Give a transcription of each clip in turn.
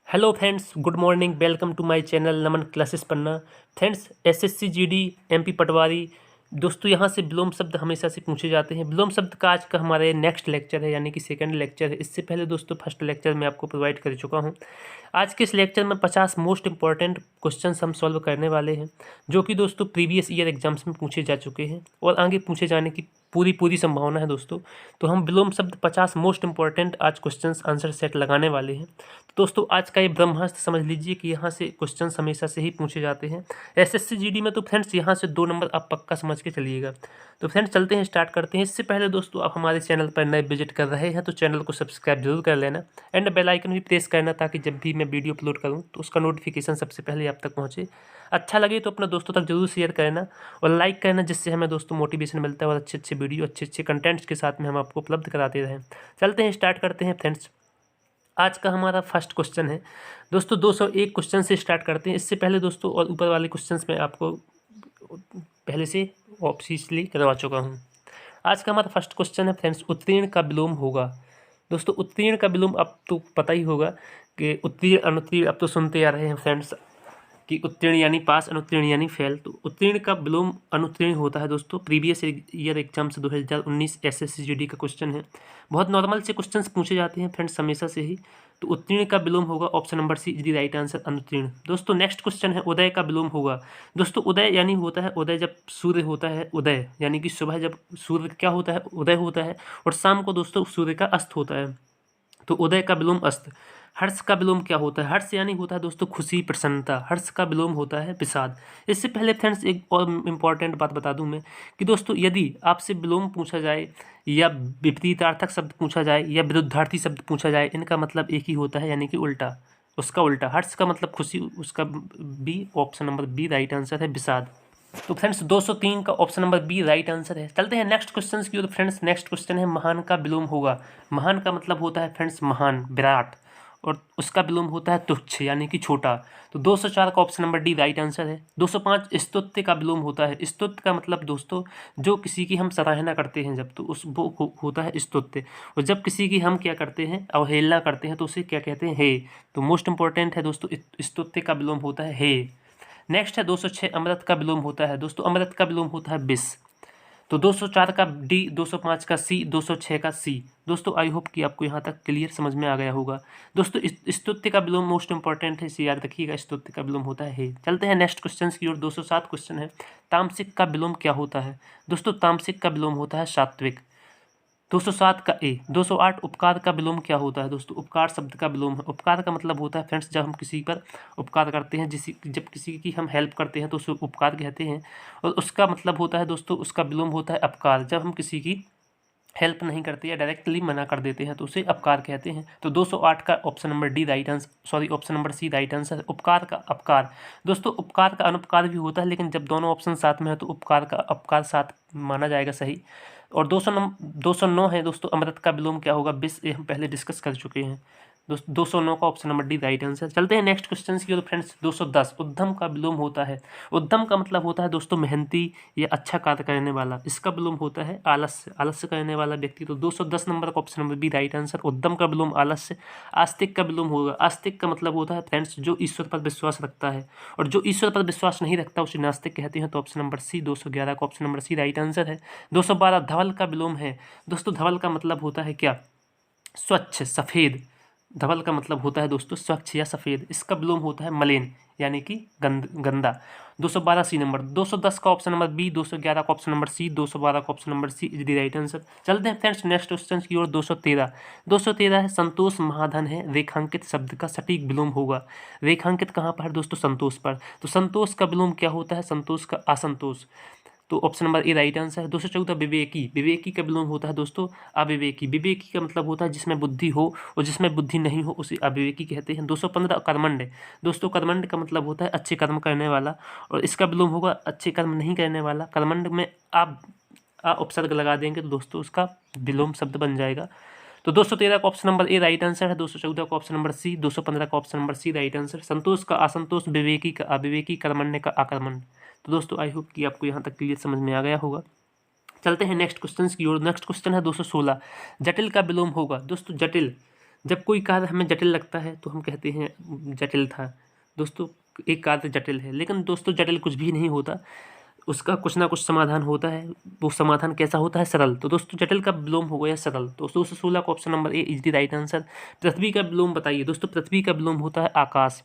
Hello friends, good morning. Welcome to my channel Naman classes Panna. Friends, SSC GD MP Patwari दोस्तों, यहाँ से विलोम शब्द हमेशा से पूछे जाते हैं। विलोम शब्द का आज का हमारे नेक्स्ट लेक्चर है, यानी कि सेकंड लेक्चर है। इससे पहले दोस्तों फर्स्ट लेक्चर मैं आपको प्रोवाइड कर चुका हूँ। आज के इस लेक्चर में 50 मोस्ट इंपॉर्टेंट क्वेश्चन हम सॉल्व करने वाले हैं, जो कि दोस्तों प्रीवियस ईयर एग्जाम्स में पूछे जा चुके हैं और आगे पूछे जाने की पूरी संभावना है दोस्तों। तो हम विलोम शब्द 50 मोस्ट इंपॉर्टेंट आज क्वेश्चंस आंसर सेट लगाने वाले हैं। तो दोस्तों आज का ये ब्रह्मास्त्र समझ लीजिए कि यहाँ से क्वेश्चंस हमेशा से ही पूछे जाते हैं एसएससी जीडी में। तो फ्रेंड्स यहाँ से 2 नंबर आप पक्का समझ के चलिएगा। तो फ्रेंड्स चलते हैं, स्टार्ट करते हैं। इससे पहले दोस्तों आप हमारे चैनल पर नए विजिट कर रहे हैं तो चैनल को सब्सक्राइब जरूर कर लेना एंड बेल आइकन भी प्रेस करना, ताकि जब भी मैं वीडियो अपलोड करूँ तो उसका नोटिफिकेशन सबसे पहले आप तक पहुँचे। अच्छा लगे तो अपने दोस्तों तक जरूर शेयर करना और लाइक करना, जिससे हमें दोस्तों मोटिवेशन मिलता है और अच्छे अच्छे वीडियो अच्छे कंटेंट्स के साथ में हम आपको उपलब्ध कराते रहें। चलते हैं, स्टार्ट करते हैं फ्रेंड्स। आज का हमारा फर्स्ट क्वेश्चन है दोस्तों, 201 क्वेश्चन से स्टार्ट करते हैं। इससे पहले दोस्तों और ऊपर वाले क्वेश्चंस में आपको पहले से ऑब्वियसली करवा चुका हूँ। आज का हमारा फर्स्ट क्वेश्चन है फ्रेंड्स, उत्तीर्ण का विलोम होगा। दोस्तों उत्तीर्ण का विलोम अब तो पता ही होगा कि उत्तीर्ण अनुत्तीर्ण अब तो सुनते आ रहे हैं फ्रेंड्स कि उत्तीर्ण यानी पास, अनुत्तीर्ण यानी फेल। तो उत्तीर्ण का विलोम अनुत्तीर्ण होता है दोस्तों। प्रीवियस ईयर एग्जाम से 2019 एसएससी जीडी का क्वेश्चन है। बहुत नॉर्मल से क्वेश्चंस पूछे जाते हैं फ्रेंड्स हमेशा से ही। तो उत्तीर्ण का विलोम होगा option number C is the right answer, अनुत्तीर्ण। दोस्तों नेक्स्ट क्वेश्चन है, उदय का विलोम होगा। दोस्तों उदय यानी होता है उदय जब सूर्य होता है, उदय यानी कि सुबह जब सूर्य क्या होता है, उदय होता है, और शाम को दोस्तों सूर्य का अस्त होता है। तो उदय का विलोम अस्त। हर्ष का विलोम क्या होता है? हर्ष यानी होता है दोस्तों खुशी, प्रसन्नता। हर्ष का विलोम होता है विषाद। इससे पहले फ्रेंड्स एक और इम्पॉर्टेंट बात बता दूं मैं कि दोस्तों यदि आपसे विलोम पूछा जाए या विपरीतार्थक शब्द पूछा जाए या विरुद्धार्थी शब्द पूछा जाए, इनका मतलब एक ही होता है, यानी कि उल्टा। उसका उल्टा, हर्ष का मतलब खुशी, उसका B, option number B right answer है, विषाद। तो फ्रेंड्स 203 का option number B right answer है। चलते हैं नेक्स्ट क्वेश्चन की ओर। फ्रेंड्स नेक्स्ट क्वेश्चन है, महान का विलोम होगा। महान का मतलब होता है फ्रेंड्स महान, विराट, और उसका विलोम होता है तुच्छ यानी कि छोटा। तो 204 का option number D right answer है। 205 स्तुत्य का विलोम होता है। स्तुत्य का मतलब दोस्तों जो किसी की हम सराहना करते हैं जब, तो उस वो होता है स्तुत्य। और जब किसी की हम क्या करते हैं, अवहेलना करते हैं, तो उसे क्या कहते हैं, हे। तो मोस्ट इंपॉर्टेंट है दोस्तों, स्तुत्य का विलोम होता है हे। नेक्स्ट है 206, अमृत का विलोम होता है। दोस्तों अमृत का विलोम होता है विष। तो 204 का डी, 205 का सी, 206 का सी। दोस्तों आई होप कि आपको यहाँ तक क्लियर समझ में आ गया होगा। दोस्तों स्तुत्य का विलोम मोस्ट इंपॉर्टेंट है, इसे याद रखिएगा, स्तुत्य का विलोम होता है। चलते हैं नेक्स्ट क्वेश्चन की ओर। 207 क्वेश्चन है, तामसिक का विलोम क्या होता है? दोस्तों तामसिक का विलोम होता है सात्विक। 207 का ए। 208 उपकार का विलोम क्या होता है? दोस्तों उपकार शब्द का विलोम है। उपकार का मतलब होता है फ्रेंड्स जब हम किसी पर उपकार करते हैं, जब किसी की हम हेल्प करते हैं तो उसे उपकार कहते हैं। और उसका मतलब होता है दोस्तों, उसका विलोम होता है अपकार, जब हम किसी की हेल्प नहीं करते या डायरेक्टली मना कर देते हैं तो उसे अपकार कहते हैं। तो 208 का option number D right answer, sorry option number C right answer. उपकार का अपकार। दोस्तों उपकार का अनुपकार भी होता है, लेकिन जब दोनों ऑप्शन साथ में है तो उपकार का अपकार साथ माना जाएगा सही। और 209 है दोस्तों, अमृत का विलोम क्या होगा? विष, ये हम पहले डिस्कस कर चुके हैं। दोस्तों 209 का option number D right answer. चलते हैं नेक्स्ट क्वेश्चन की ओर। फ्रेंड्स 210, उद्यम का विलोम होता है। उद्यम का मतलब होता है दोस्तों मेहनती या अच्छा कार्य करने वाला। इसका विलोम होता है आलस्य, आलस्य करने वाला व्यक्ति। तो 210 नंबर का option number B right answer. उद्यम का विलोम आलस्य। आस्तिक का विलोम होगा। आस्तिक का मतलब होता है फ्रेंड्स जो ईश्वर पर विश्वास रखता है, और जो ईश्वर पर विश्वास नहीं रखता उसे नास्तिक कहते हैं। तो ऑप्शन नंबर सी, 211 का option number C right answer है। 212 धवल का विलोम है। दोस्तों धवल का मतलब होता है क्या? स्वच्छ, सफेद। धवल का मतलब होता है दोस्तों स्वच्छ या सफेद। इसका विलोम होता है मलिन यानी कि गंदा। 212 सी नंबर। 210 का ऑप्शन नंबर बी, 211 का ऑप्शन नंबर सी, 212 का option number C is the right answer. चलते हैं फ्रेंड्स नेक्स्ट क्वेश्चन की ओर। 213 है, संतोष महाधन है, रेखांकित शब्द का सटीक विलोम होगा। रेखांकित कहाँ पर है दोस्तों? संतोष पर। तो संतोष का विलोम क्या होता है? संतोष का असंतोष। तो option number A right answer है। 214 विवेकी। विवेकी का विलोम होता है दोस्तों अविवेकी। विवेकी का मतलब होता है जिसमें बुद्धि हो, और जिसमें बुद्धि नहीं हो उसे अविवेकी कहते हैं। 215 कर्मंड। दोस्तों कर्मंड का मतलब होता है अच्छे कर्म करने वाला, और इसका विलोम होगा अच्छे कर्म नहीं करने वाला। कर्मंड में आप उपसर्ग लगा देंगे तो दोस्तों उसका विलोम शब्द बन जाएगा। तो 213 का option number A right answer है। 214 का ऑप्शन नंबर सी, 215 का option number C right answer. संतोष का असंतोष, विवेकी का अविवेकी, कर्मण्य का आकर्मण्य। तो दोस्तों आई होप कि आपको यहाँ तक क्लियर समझ में आ गया होगा। चलते हैं नेक्स्ट क्वेश्चन की ओर। नेक्स्ट क्वेश्चन है 216, जटिल का विलोम होगा। दोस्तों जटिल, जब कोई कार्य हमें जटिल लगता है तो हम कहते हैं जटिल था। दोस्तों एक कार्य जटिल है, लेकिन दोस्तों जटिल कुछ भी नहीं होता, उसका कुछ ना कुछ समाधान होता है। वो समाधान कैसा होता है? सरल। तो दोस्तों जटिल का विलोम हो गया सरल। तो 216 का option number A is the right answer. पृथ्वी का विलोम बताइए। दोस्तों पृथ्वी का विलोम होता है आकाश।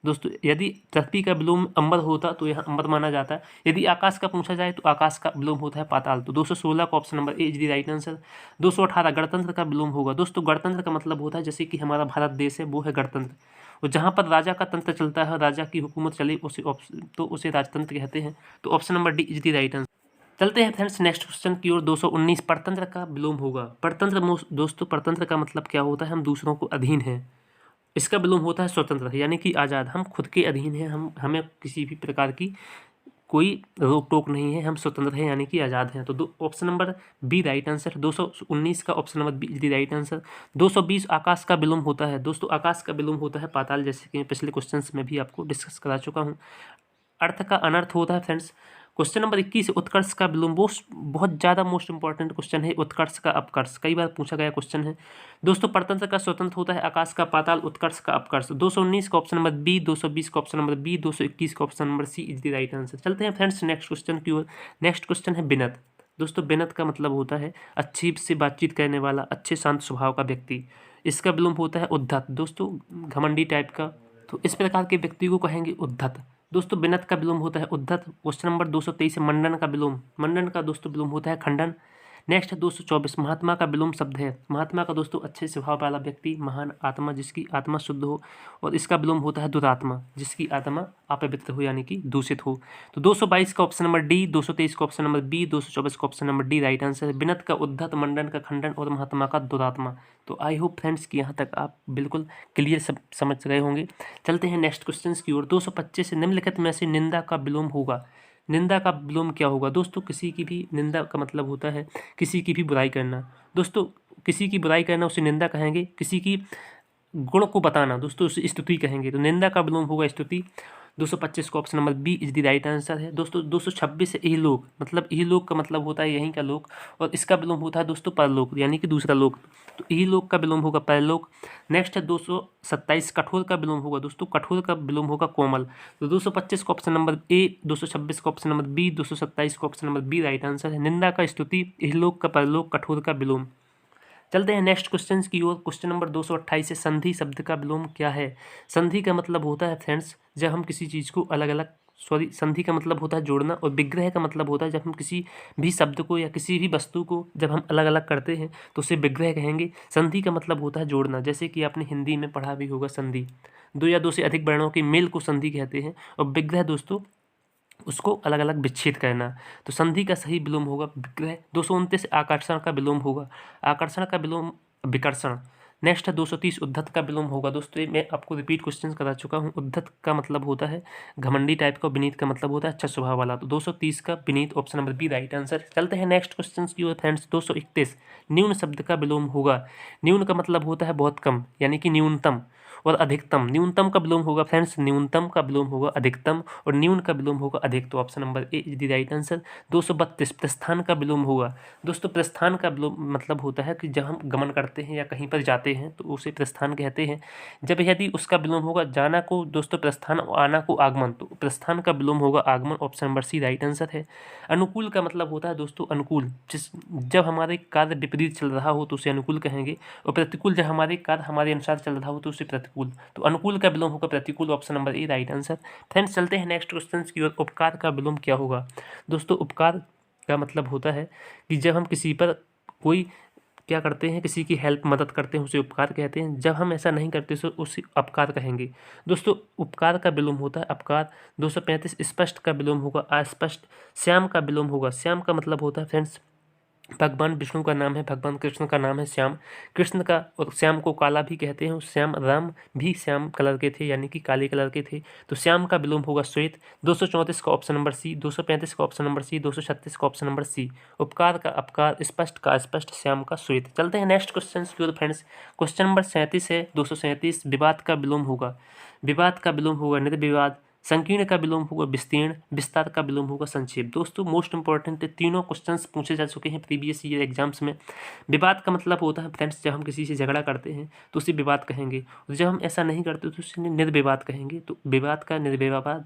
दोस्तों यदि पृथ्वी का विलोम अंबर होता तो यह अंबर माना जाता है। यदि आकाश का पूछा जाए तो आकाश का विलोम होता है पाताल। तो 216 का option number A is the right answer. 218 गणतंत्र का विलोम होगा। दोस्तों गणतंत्र का मतलब होता है जैसे कि हमारा भारत देश है वो है गणतंत्र, और जहाँ पर राजा का तंत्र चलता है, राजा की हुकूमत चले, उसे राजतंत्र कहते हैं। तो option number D is the right answer. चलते हैं फ्रेंड्स नेक्स्ट क्वेश्चन की ओर। 219 परतंत्र का विलोम होगा। परतंत्र दोस्तों परतंत्र का मतलब क्या होता है? हम दूसरों को अधीन हैं। इसका विलोम होता है स्वतंत्र, यानी कि आज़ाद। हम खुद के अधीन हैं, हमें किसी भी प्रकार की कोई रोक टोक नहीं है, हम स्वतंत्र हैं यानी कि आज़ाद हैं। तो option number B right answer. 219 का option number B is right answer. 220 आकाश का विलोम होता है। दोस्तों आकाश का विलोम होता है पाताल, जैसे कि पिछले क्वेश्चन में भी आपको डिस्कस करा चुका हूँ। अर्थ का अनर्थ होता है फ्रेंड्स। क्वेश्चन नंबर 21 उत्कर्ष का विलोम। वो बहुत ज़्यादा मोस्ट इंपॉर्टेंट क्वेश्चन है। उत्कर्ष का अपकर्ष कई बार पूछा गया क्वेश्चन है। दोस्तों परतंत्र का स्वतंत्र होता है आकाश का पाताल, उत्कर्ष का अपकर्ष। 219 का ऑप्शन नंबर बी, 220 का ऑप्शन नंबर बी, 221 का option number C is the right answer. चलते हैं फ्रेंड्स नेक्स्ट क्वेश्चन की ओर। नेक्स्ट क्वेश्चन है बिनत। दोस्तों बिनत का मतलब होता है अच्छी से बातचीत करने वाला, अच्छे शांत स्वभाव का व्यक्ति। इसका विलोम होता है उद्धत। दोस्तों घमंडी टाइप का, तो इस प्रकार के व्यक्ति को कहेंगे उद्धत। दोस्तों बिनत का विलोम होता है उद्धत। क्वेश्चन नंबर 223 है मंडन का विलोम। मंडन का दोस्तों विलोम होता है खंडन। नेक्स्ट है 224 महात्मा का विलोम शब्द है। महात्मा का दोस्तों अच्छे स्वभाव वाला व्यक्ति, महान आत्मा, जिसकी आत्मा शुद्ध हो, और इसका विलोम होता है दुरात्मा, जिसकी आत्मा अपवित्र हो यानी कि दूषित हो। तो 222 का ऑप्शन नंबर डी, 223 का ऑप्शन नंबर बी, 224 का option number D right answer है। बिनत का उद्धत, मंडन का खंडन और महात्मा का दुरात्मा। तो आई होप फ्रेंड्स कि यहाँ तक आप बिल्कुल क्लियर समझ गए होंगे। चलते हैं नेक्स्ट क्वेश्चन की ओर। 225 से निम्नलिखित में से निंदा का विलोम होगा। निंदा का विलोम क्या होगा? दोस्तों किसी की भी निंदा का मतलब होता है किसी की भी बुराई करना। दोस्तों किसी की बुराई करना उसे निंदा कहेंगे। किसी की गुण को बताना दोस्तों उसे स्तुति कहेंगे। तो निंदा का विलोम होगा स्तुति। 225 का option number B is the right answer है। दोस्तों 226 से इहलोक, मतलब इहलोक का मतलब होता है यहीं का लोक, और इसका विलोम होता है दोस्तों परलोक यानी कि दूसरा लोक। तो इहलोक का विलोम होगा परलोक। नेक्स्ट है 227 कठोर का विलोम होगा। दोस्तों कठोर का विलोम होगा कोमल। तो 225 का ऑप्शन नंबर ए, 226 का ऑप्शन नंबर बी, 227 का option number B right answer है। निंदा का स्तुति, इहलोक का परलोक, कठोर का विलोम। चलते हैं नेक्स्ट क्वेश्चन की ओर। क्वेश्चन नंबर 228 से संधि शब्द का विलोम क्या है? संधि का मतलब होता है फ्रेंड्स जब हम किसी चीज़ को अलग अलग, संधि का मतलब होता है जोड़ना, और विग्रह का मतलब होता है जब हम किसी भी शब्द को या किसी भी वस्तु को जब हम अलग अलग करते हैं तो उसे विग्रह कहेंगे। संधि का मतलब होता है जोड़ना, जैसे कि आपने हिंदी में पढ़ा भी होगा संधि, दो या दो से अधिक वर्णों के मेल को संधि कहते हैं, और विग्रह दोस्तों उसको अलग अलग विच्छेद करना। तो संधि का सही विलोम होगा विग्रह। 229 आकर्षण का विलोम होगा। आकर्षण का विलोम विकर्षण। नेक्स्ट है 230 उद्धत का विलोम होगा। दोस्तों ये मैं आपको रिपीट क्वेश्चन करा चुका हूँ। उद्धत का मतलब होता है घमंडी टाइप का, विनीत का मतलब होता है अच्छा स्वभाव वाला। तो 230 का विनीत option number B right answer. चलते हैं नेक्स्ट क्वेश्चन की ओर फ्रेंड्स। 231 न्यून शब्द का विलोम होगा। न्यून का मतलब होता है बहुत कम यानी कि न्यूनतम, और अधिकतम। न्यूनतम का विलोम होगा फ्रेंड्स, न्यूनतम का विलोम होगा अधिकतम, और न्यून का विलोम होगा अधिक। तो option number A is the right answer. 232 प्रस्थान का विलोम होगा। दोस्तों प्रस्थान का विलोम मतलब होता है कि जब हम गमन करते हैं या कहीं पर जाते हैं तो उसे प्रस्थान कहते हैं। जब यदि उसका विलोम होगा जाना को दोस्तों प्रस्थान, और आना को आगमन, तो प्रस्थान का विलोम होगा आगमन। Option number C right answer है। अनुकूल का मतलब होता है दोस्तों अनुकूल, जब हमारे कार्य विपरीत चल रहा हो तो उसे अनुकूल कहेंगे, और प्रतिकूल जब हमारे कार्य हमारे अनुसार चल रहा हो तो उसे प्रतिकूल। तो अनुकूल का विलोम होगा प्रतिकूल। Option number A right answer. Friends चलते हैं नेक्स्ट क्वेश्चन की ओर। उपकार का विलोम क्या होगा? दोस्तों उपकार का मतलब होता है कि जब हम किसी पर कोई क्या करते हैं, किसी की हेल्प मदद करते हैं उसे उपकार कहते हैं। जब हम ऐसा नहीं करते तो उसे अपकार कहेंगे। दोस्तों उपकार का विलोम होता है अपकार। 235 स्पष्ट का विलोम होगा अस्पष्ट। श्याम का विलोम होगा, श्याम का मतलब होता है फ्रेंड्स भगवान विष्णु का नाम है, भगवान कृष्ण का नाम है श्याम। कृष्ण का और श्याम को काला भी कहते हैं। श्याम राम भी श्याम कलर के थे यानी कि काले कलर के थे। तो श्याम का विलोम होगा श्वेत। 234 का ऑप्शन नंबर सी, 235 का ऑप्शन नंबर सी, 236 का ऑप्शन नंबर सी। उपकार का अपकार, स्पष्ट का अस्पष्ट, श्याम का श्वेत। चलते हैं नेक्स्ट क्वेश्चन की ओर फ्रेंड्स। क्वेश्चन नंबर 37 है 237 विवाद का विलोम होगा। विवाद का विलोम होगा निर्विवाद, संकीर्ण का विलोम होगा विस्तीर्ण, विस्तार का विलोम होगा संक्षेप। दोस्तों मोस्ट इंपॉर्टेंट तीनों क्वेश्चंस पूछे जा चुके हैं प्रीवियस ईयर एग्जाम्स में। विवाद का मतलब होता है फ्रेंड्स जब हम किसी से झगड़ा करते हैं तो उसे विवाद कहेंगे, और जब हम ऐसा नहीं करते तो उसे निर्विवाद कहेंगे। तो विवाद का निर्विवाद।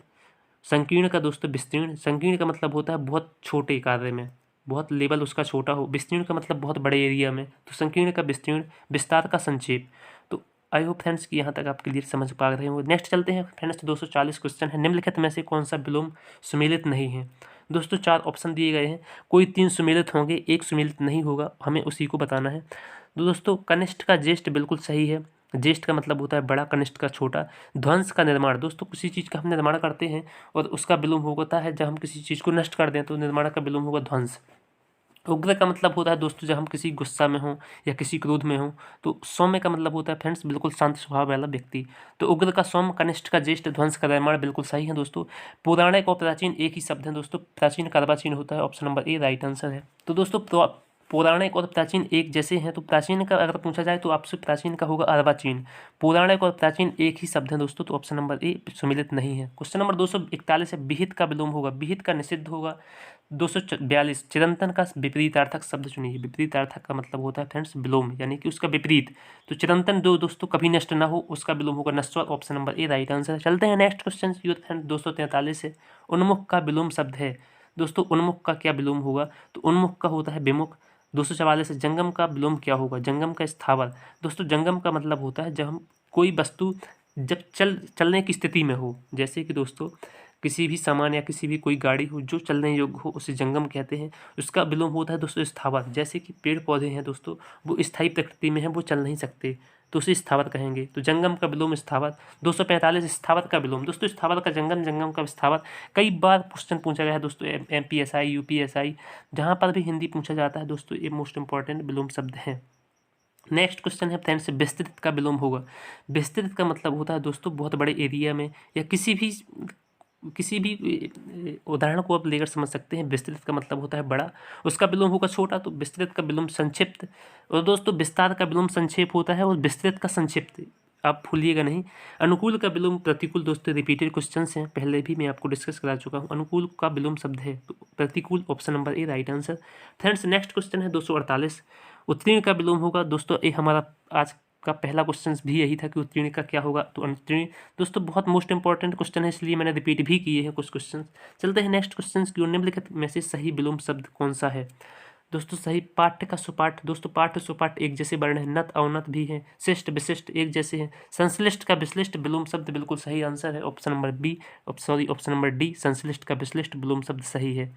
संकीर्ण का दोस्तों विस्तीर्ण। संकीर्ण का मतलब होता है बहुत छोटे कार्य में, बहुत लेवल उसका छोटा हो। विस्तीर्ण का मतलब बहुत बड़े एरिया में। तो संकीर्ण का विस्तीर्ण, विस्तार का संक्षेप। तो आई होप फ्रेंड्स कि यहाँ तक आप क्लियर समझ पा रहे हो। नेक्स्ट चलते हैं फ्रेंड्स, 240 क्वेश्चन है। निम्नलिखित में से कौन सा विलोम सुमेलित नहीं है। दोस्तों 4 ऑप्शन दिए गए हैं, कोई 3 सुमेलित होंगे, एक सुमेलित नहीं होगा, हमें उसी को बताना है। तो दोस्तों कनिष्ठ का ज्येष्ठ बिल्कुल सही है। ज्येष्ठ का मतलब होता है बड़ा, कनिष्ठ का छोटा। ध्वंस का निर्माण। दोस्तों किसी चीज़ का हम निर्माण करते हैं और उसका विलोम होता है जब हम किसी चीज़ को नष्ट कर दें, तो निर्माण का विलोम होगा ध्वंस। उग्र का मतलब होता है दोस्तों जब हम किसी गुस्सा में हों या किसी क्रोध में हों। तो सौम्य का मतलब होता है फ्रेंड्स बिल्कुल शांत स्वभाव वाला व्यक्ति। तो उग्र का सौम्य, कनिष्ठ का ज्येष्ठ, ध्वंस का निर्माण बिल्कुल सही है दोस्तों। पौराणिक और प्राचीन एक ही शब्द है दोस्तों, प्राचीन का अर्वाचीन होता है। Option number A right answer है। तो दोस्तों पौराणिक और प्राचीन एक जैसे हैं, तो प्राचीन का अगर पूछा जाए तो आपसे प्राचीन का होगा अर्वाचीन। पौराणिक और प्राचीन एक ही शब्द है दोस्तों, तो ऑप्शन नंबर ए सुमिलित नहीं है। क्वेश्चन नंबर 241 है, विहित का विलोम होगा, विहित का निषिद्ध होगा। 242 चिरंतन का विपरीतार्थक शब्द चुनिए। विपरीतार्थक का मतलब होता है फ्रेंड्स विलोम, यानी कि उसका विपरीत। तो चिरंतन जो दोस्तों कभी नष्ट ना हो, उसका विलोम होगा नश्वर। Option number A right answer है। चलते हैं नेक्स्ट क्वेश्चन की ओर फ्रेंड, 243 है, उन्मुख का विलोम शब्द है। दोस्तों उन्मुख का क्या विलोम होगा, तो उन्मुख का होता है विमुख। 244 है, जंगम का विलोम क्या होगा, जंगम का स्थावर। दोस्तों जंगम का मतलब होता है जब हम कोई वस्तु जब चलने की स्थिति में हो, जैसे कि दोस्तों किसी भी सामान या किसी भी कोई गाड़ी हो जो चलने योग्य हो, उसे जंगम कहते हैं। उसका विलोम होता है दोस्तों स्थावर। जैसे कि पेड़ पौधे हैं दोस्तों, वो स्थायी प्रकृति में हैं, वो चल नहीं सकते, तो उसे स्थावर कहेंगे। तो जंगम का विलोम स्थावर। 245 स्थावर का विलोम। दोस्तों स्थावर का जंगम, जंगम का स्थावर। कई बार क्वेश्चन पूछा गया है दोस्तों MPSI UPSI, जहाँ पर भी हिंदी पूछा जाता है दोस्तों, ये मोस्ट इंपॉर्टेंट विलोम शब्द है। नेक्स्ट क्वेश्चन है फ्रेंड्स, विस्तृत का विलोम होगा। विस्तृत का मतलब होता है दोस्तों बहुत बड़े एरिया में, या किसी भी उदाहरण को आप लेकर समझ सकते हैं। विस्तृत का मतलब होता है बड़ा, उसका विलोम होगा छोटा। तो विस्तृत का विलोम संक्षिप्त। और दोस्तों विस्तार का विलोम संक्षेप होता है, और विस्तृत का संक्षिप्त, आप भूलिएगा नहीं। अनुकूल का विलोम प्रतिकूल। दोस्तों रिपीटेड क्वेश्चंस हैं, पहले भी मैं आपको डिस्कस करा चुका हूँ। अनुकूल का विलोम शब्द है तो प्रतिकूल। Option number A right answer. Friends next question है 248, उत्तीर्ण का विलोम होगा। दोस्तों ये हमारा आज का पहला क्वेश्चन भी यही था कि उत्तीर्ण का क्या होगा, तो अनुत्तीर्ण। दोस्तों बहुत मोस्ट इंपॉर्टेंट क्वेश्चन है, इसलिए मैंने रिपीट भी किए हैं कुछ क्वेश्चन। चलते हैं नेक्स्ट क्वेश्चन की ओर। निम्नलिखित में से सही विलोम शब्द कौन सा है। दोस्तों सही पाठ्य का सुपाठ। दोस्तों पाठ्य सुपाठ एक जैसे वर्ण है, नत अवनत भी है, शिष्ट विशिष्ट एक जैसे हैं। संश्लिष्ट का विश्लिष्ट विलोम शब्द बिल्कुल सही आंसर है। Option number B, option number D, संश्लिष्ट का विश्लिष्ट विलोम शब्द सही है।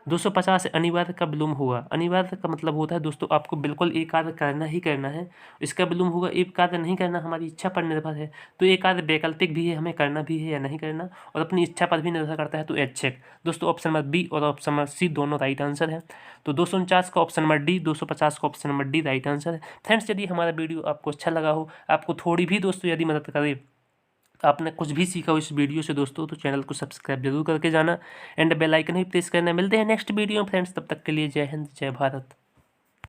250 अनिवार्य का विलोम होगा। अनिवार्य का मतलब होता है दोस्तों आपको बिल्कुल एक कार्य करना ही करना है, इसका विलोम होगा। एक कार्य नहीं करना हमारी इच्छा पर निर्भर है, तो एक कार्य वैकल्पिक भी है, हमें करना भी है या नहीं करना, और अपनी इच्छा पर भी निर्भर करता है, तो ऐच्छिक। दोस्तों ऑप्शन नंबर बी और ऑप्शन नंबर सी दोनों राइट आंसर है। तो 249 का ऑप्शन नंबर डी, 250 का option number D right answer है। फ्रेंड्स यदि हमारा वीडियो आपको अच्छा लगा हो, आपको थोड़ी भी दोस्तों यदि मदद करे, आपने कुछ भी सीखा हो इस वीडियो से दोस्तों, तो चैनल को सब्सक्राइब जरूर करके जाना, एंड बेल आइकन भी प्रेस करना। मिलते हैं नेक्स्ट वीडियो में फ्रेंड्स, तब तक के लिए जय हिंद जय भारत।